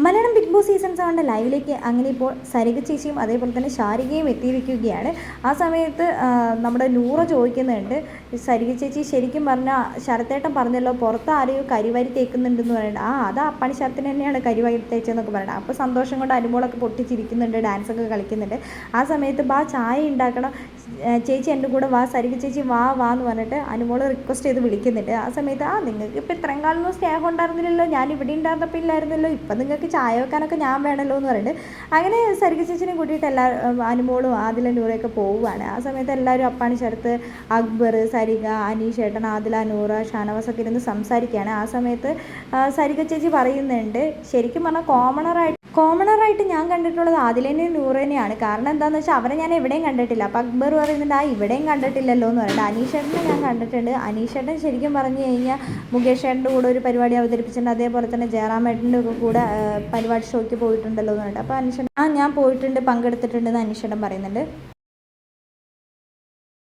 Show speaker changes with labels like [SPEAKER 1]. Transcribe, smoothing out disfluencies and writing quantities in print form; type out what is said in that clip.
[SPEAKER 1] Malayalam big boss season 7 ലൈവിലേക്ക് അങ്ങനെ ഇപ്പോൾ സരിക ചേച്ചിയും അതേപോലെ തന്നെ ശാരികയും എത്തിയിരിക്കുകയാണ്. ആ സമയത്ത് നമ്മുടെ നൂറ ചോദിക്കുന്നുണ്ട്, സരിക ചേച്ചി ശരിക്കും പറഞ്ഞാൽ ശരത്തേട്ടൻ പറഞ്ഞല്ലോ പുറത്ത് ആരെയോ കരിവാരി തേക്കുന്നുണ്ടെന്ന് പറയുന്നത്. അതാ അപ്പണി ശരത്തിന് തന്നെയാണ് കരിവാരി തേച്ചതെന്നൊക്കെ പറയുന്നത്. അപ്പോൾ സന്തോഷം കൊണ്ട് അനുമോളൊക്കെ പൊട്ടിച്ചിരിക്കുന്നുണ്ട്, ഡാൻസൊക്കെ കളിക്കുന്നുണ്ട്. ആ സമയത്ത് ചായ ഉണ്ടാക്കണം ചേച്ചി എൻ്റെ കൂടെ വാ, സരിക ചേച്ചി വാ എന്ന് പറഞ്ഞിട്ട് അനുമോള് റിക്വസ്റ്റ് ചെയ്ത് വിളിക്കുന്നുണ്ട്. ആ സമയത്ത് നിങ്ങൾക്ക് ഇപ്പോൾ ഇത്രയും കാലമൊന്നും സ്നേഹം ഉണ്ടായിരുന്നില്ലല്ലോ, ഞാൻ ഇവിടെ ഉണ്ടായിരുന്നപ്പോൾ ഇല്ലായിരുന്നല്ലോ, ഇപ്പം നിങ്ങൾക്ക് ചായ വെക്കാനൊക്കെ ഞാൻ വേണമല്ലോ എന്ന് പറഞ്ഞിട്ട് അങ്ങനെ സരിക ചേച്ചിനെ കൂട്ടിയിട്ട് അനുമോളും ആദില നൂറയൊക്കെ പോവുകയാണ്. ആ സമയത്ത് എല്ലാവരും അപ്പാണി ശരത്ത്, അക്ബർ, സരിക, അനീഷേട്ടൻ, ആദില, നൂറ, ഷാനവാസൊക്കെ ഇരുന്ന് സംസാരിക്കുകയാണ്. ആ സമയത്ത് സരിക ചേച്ചി പറയുന്നുണ്ട്, ശരിക്കും പറഞ്ഞാൽ കോമണറായിട്ട് ഞാൻ കണ്ടിട്ടുള്ളത് ആദിലേനെയും നൂറേനെയാണ്. കാരണം എന്താണെന്ന് വെച്ചാൽ അവരെ ഞാൻ എവിടെയും കണ്ടിട്ടില്ല. അപ്പോൾ അക്ബർ പറയുന്നുണ്ട്, ഇവിടെയും കണ്ടിട്ടില്ലല്ലോ എന്ന് പറയുന്നത്. അനീഷേട്ടനെ ഞാൻ കണ്ടിട്ടുണ്ട്. അനീഷേട്ടൻ ശരിക്കും പറഞ്ഞു കഴിഞ്ഞാൽ മുകേഷ് ഏട്ടൻ്റെ കൂടെ ഒരു പരിപാടി അവതരിപ്പിച്ചിട്ടുണ്ട്. അതേപോലെ തന്നെ ജയറാമേട്ടൻ്റെ കൂടെ പരിപാടി ഷോയ്ക്ക് പോയിട്ടുണ്ടല്ലോ എന്ന് പറഞ്ഞിട്ട്. അപ്പോൾ അനീഷേട്ടൻ ഞാൻ പോയിട്ടുണ്ട്, പങ്കെടുത്തിട്ടുണ്ടെന്ന് അനീഷേട്ടൻ പറയുന്നുണ്ട്.